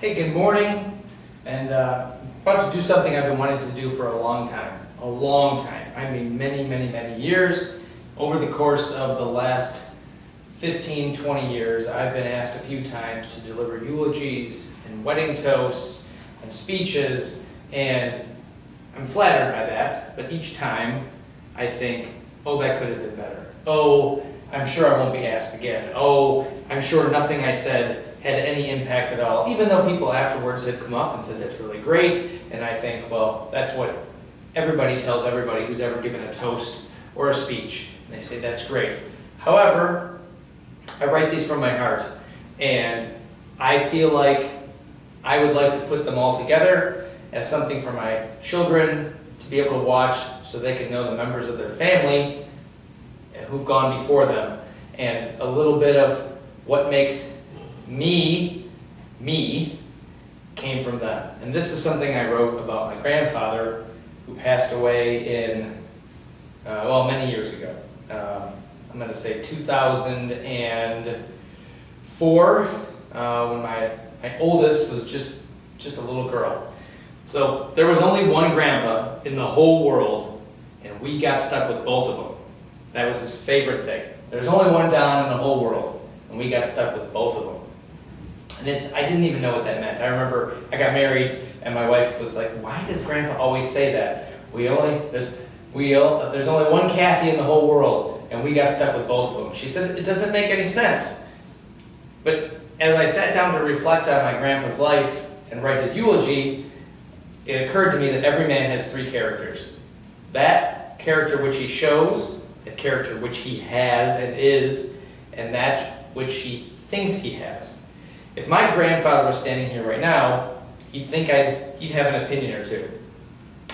Hey, good morning, and about to do something I've been wanting to do for a long time. I mean many years. Over the course of the last 15, 20 years, I've been asked a few times to deliver eulogies and wedding toasts and speeches, and I'm flattered by that, but each time I think, oh, that could have been better. Oh, I'm sure I won't be asked again. Oh, I'm sure nothing I said had any impact at all, even though people afterwards had come up and said that's really great, and I think, well, that's what everybody tells everybody who's ever given a toast or a speech, and they say that's great. However, I write these from my heart, and I feel like I would like to put them all together as something for my children to be able to watch so they can know the members of their family who've gone before them, and a little bit of what makes me came from them. And this is something I wrote about my grandfather, who passed away in, many years ago. I'm going to say 2004, when my oldest was just a little girl. So there was only one grandpa in the whole world, and we got stuck with both of them. That was his favorite thing. There's only one Don in the whole world, and we got stuck with both of them. And I didn't even know what that meant. I remember I got married, and my wife was like, "Why does Grandpa always say that? There's only one Kathy in the whole world, and we got stuck with both of them." She said, "It doesn't make any sense." But as I sat down to reflect on my grandpa's life and write his eulogy, it occurred to me that every man has three characters. That character which he shows, that character which he has and is, and that which he thinks he has. If my grandfather was standing here right now, he'd have an opinion or two.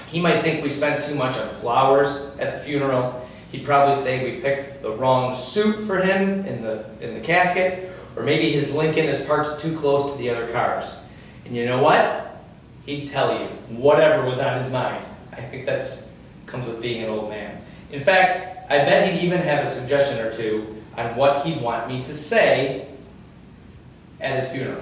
He might think we spent too much on flowers at the funeral. He'd probably say we picked the wrong suit for him in the casket, or maybe his Lincoln is parked too close to the other cars. And you know what? He'd tell you whatever was on his mind. I think that's comes with being an old man. In fact, I bet he'd even have a suggestion or two on what he'd want me to say at his funeral.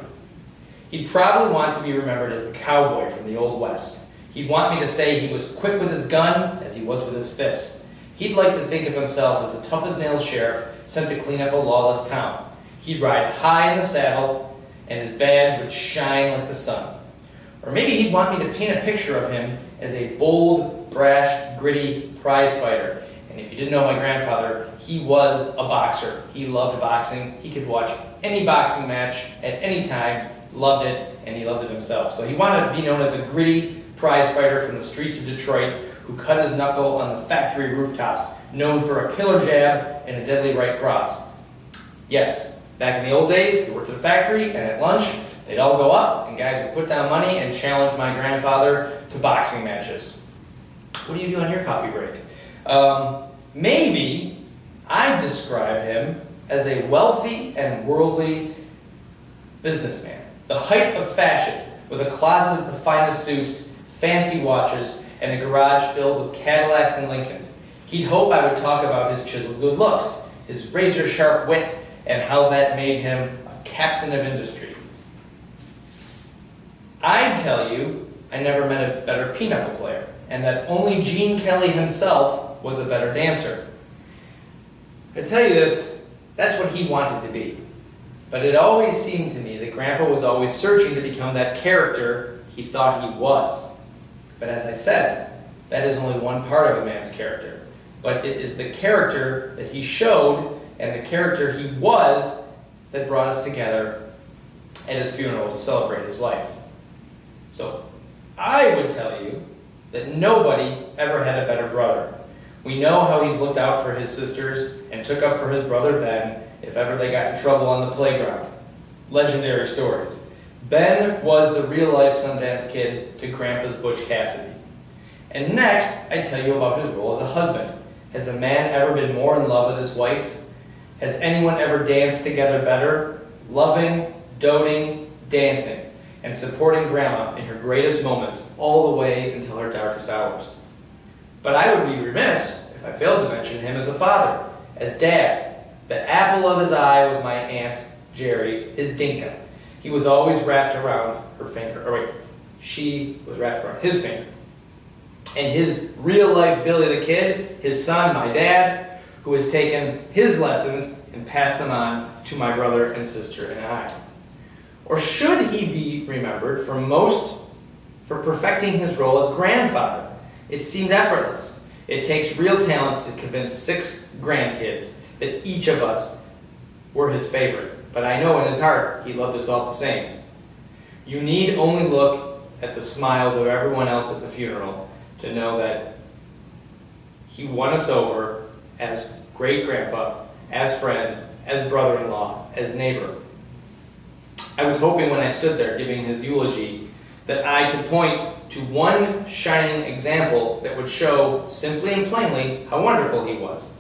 He'd probably want to be remembered as the cowboy from the Old West. He'd want me to say he was quick with his gun as he was with his fists. He'd like to think of himself as a tough-as-nails sheriff sent to clean up a lawless town. He'd ride high in the saddle, and his badge would shine like the sun. Or maybe he'd want me to paint a picture of him as a bold, brash, gritty prize fighter. And if you didn't know my grandfather, he was a boxer. He loved boxing. He could watch any boxing match at any time, loved it, and he loved it himself. So he wanted to be known as a gritty prize fighter from the streets of Detroit who cut his knuckle on the factory rooftops, known for a killer jab and a deadly right cross. Yes, back in the old days, he worked at a factory, and at lunch, they'd all go up, and guys would put down money and challenge my grandfather to boxing matches. What do you do on your coffee break? Maybe I'd describe him as a wealthy and worldly businessman, the height of fashion, with a closet of the finest suits, fancy watches, and a garage filled with Cadillacs and Lincolns. He'd hope I would talk about his chiseled good looks, his razor-sharp wit, and how that made him a captain of industry. I'd tell you I never met a better pinochle player, and that only Gene Kelly himself was a better dancer. To tell you this, that's what he wanted to be. But it always seemed to me that Grandpa was always searching to become that character he thought he was. But as I said, that is only one part of a man's character. But it is the character that he showed and the character he was that brought us together at his funeral to celebrate his life. So I would tell you that nobody ever had a better brother. We know how he's looked out for his sisters and took up for his brother Ben if ever they got in trouble on the playground. Legendary stories. Ben was the real-life Sundance Kid to Grandpa's Butch Cassidy. And next, I'd tell you about his role as a husband. Has a man ever been more in love with his wife? Has anyone ever danced together better? Loving, doting, dancing, and supporting Grandma in her greatest moments all the way until her darkest hours. But I would be remiss if I failed to mention him as a father, as dad. The apple of his eye was my Aunt Jerry, his Dinka. he was always wrapped around her finger. Or wait, she was wrapped around his finger. And his real life Billy the Kid, his son, my dad, who has taken his lessons and passed them on to my brother and sister and I. Or should he be remembered for perfecting his role as grandfather? It seemed effortless. It takes real talent to convince 6 grandkids that each of us were his favorite. But I know in his heart he loved us all the same. You need only look at the smiles of everyone else at the funeral to know that he won us over as great-grandpa, as friend, as brother-in-law, as neighbor. I was hoping when I stood there giving his eulogy that I could point to one shining example that would show simply and plainly how wonderful he was.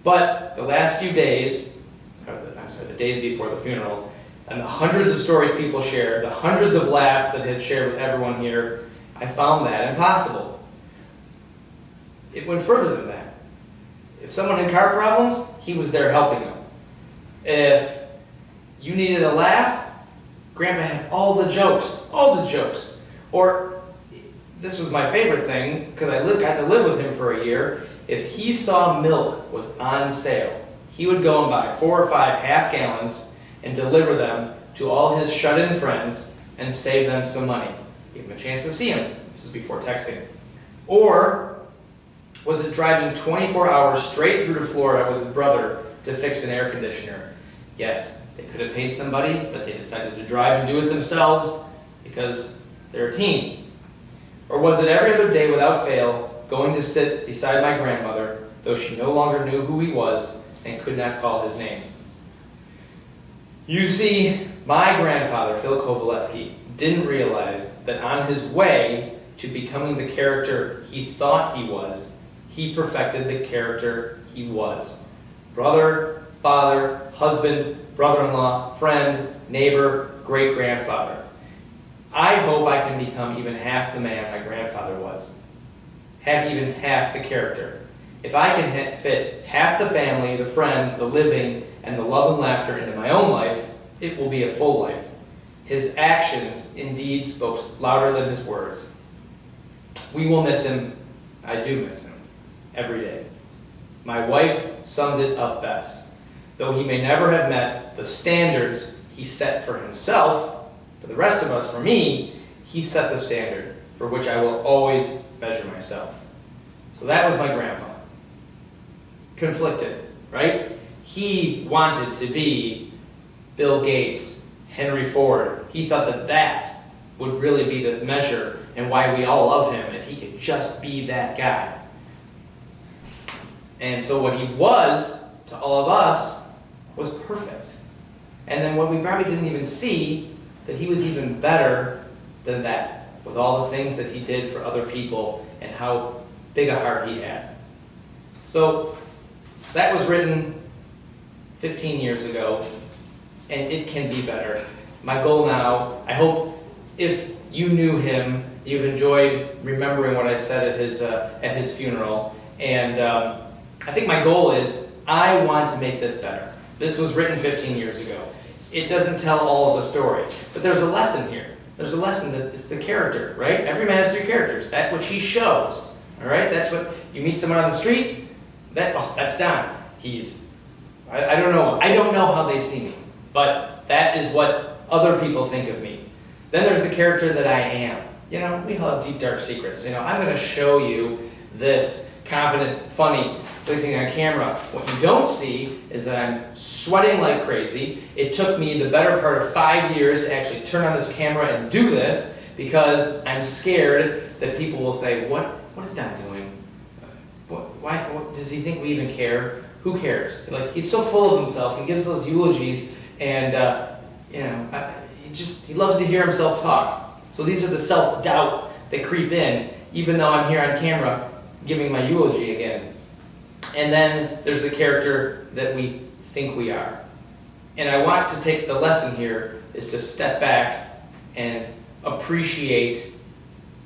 But the last few days, the days before the funeral, and the hundreds of stories people shared, the hundreds of laughs that had shared with everyone here, I found that impossible. It went further than that. If someone had car problems, he was there helping them. If you needed a laugh, Grandpa had all the jokes. Or, this was my favorite thing, because I got to live with him for a year, if he saw milk was on sale, he would go and buy 4 or 5 half gallons and deliver them to all his shut-in friends and save them some money. Give them a chance to see him. This is before texting. Or was it driving 24 hours straight through to Florida with his brother to fix an air conditioner? Yes, they could have paid somebody, but they decided to drive and do it themselves because they're a team. Or was it every other day without fail going to sit beside my grandmother, though she no longer knew who he was and could not call his name? You see, my grandfather, Phil Kowalewski, didn't realize that on his way to becoming the character he thought he was, he perfected the character he was. Brother, father, husband, brother-in-law, friend, neighbor, great-grandfather. I hope I can become even half the man my grandfather was. Have even half the character. If I can fit half the family, the friends, the living, and the love and laughter into my own life, it will be a full life. His actions indeed spoke louder than his words. We will miss him. I do miss him every day. My wife summed it up best. Though he may never have met the standards he set for himself, for the rest of us, for me, he set the standard for which I will always measure myself. So that was my grandpa. Conflicted, right? He wanted to be Bill Gates, Henry Ford. He thought that that would really be the measure and why we all love him, if he could just be that guy. And so what he was to all of us was perfect. And then what we probably didn't even see, that he was even better than that, with all the things that he did for other people and how big a heart he had. So that was written 15 years ago, and it can be better. My goal now, I hope if you knew him, you've enjoyed remembering what I said at his funeral. And I think my goal is, I want to make this better. This was written 15 years ago. It doesn't tell all of the story, but there's a lesson here. There's a lesson that it's the character, right? Every man has 3 characters. That which he shows, all right? That's what, you meet someone on the street, that's Don. I don't know how they see me, but that is what other people think of me. Then there's the character that I am. We all have deep, dark secrets. I'm going to show you this confident, funny, flicking on camera. What you don't see is that I'm sweating like crazy. It took me the better part of 5 years to actually turn on this camera and do this because I'm scared that people will say, what is Don doing? Why does he think we even care? Who cares? He's so full of himself. He gives those eulogies, and he loves to hear himself talk. So these are the self-doubt that creep in, even though I'm here on camera giving my eulogy again. And then there's the character that we think we are. And I want to take the lesson here is to step back and appreciate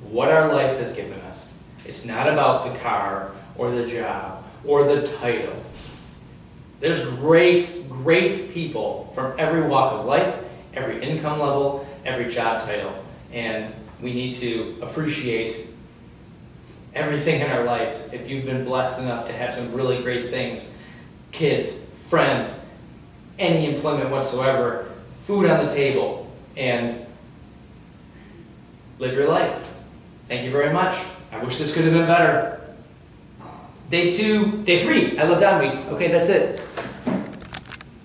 what our life has given us. It's not about the car or the job or the title. There's great, great people from every walk of life, every income level, every job title. And we need to appreciate everything in our life. If you've been blessed enough to have some really great things, kids, friends, any employment whatsoever, food on the table, and live your life. Thank you very much. I wish this could have been better. Day 3, I lived down week. Okay, that's it.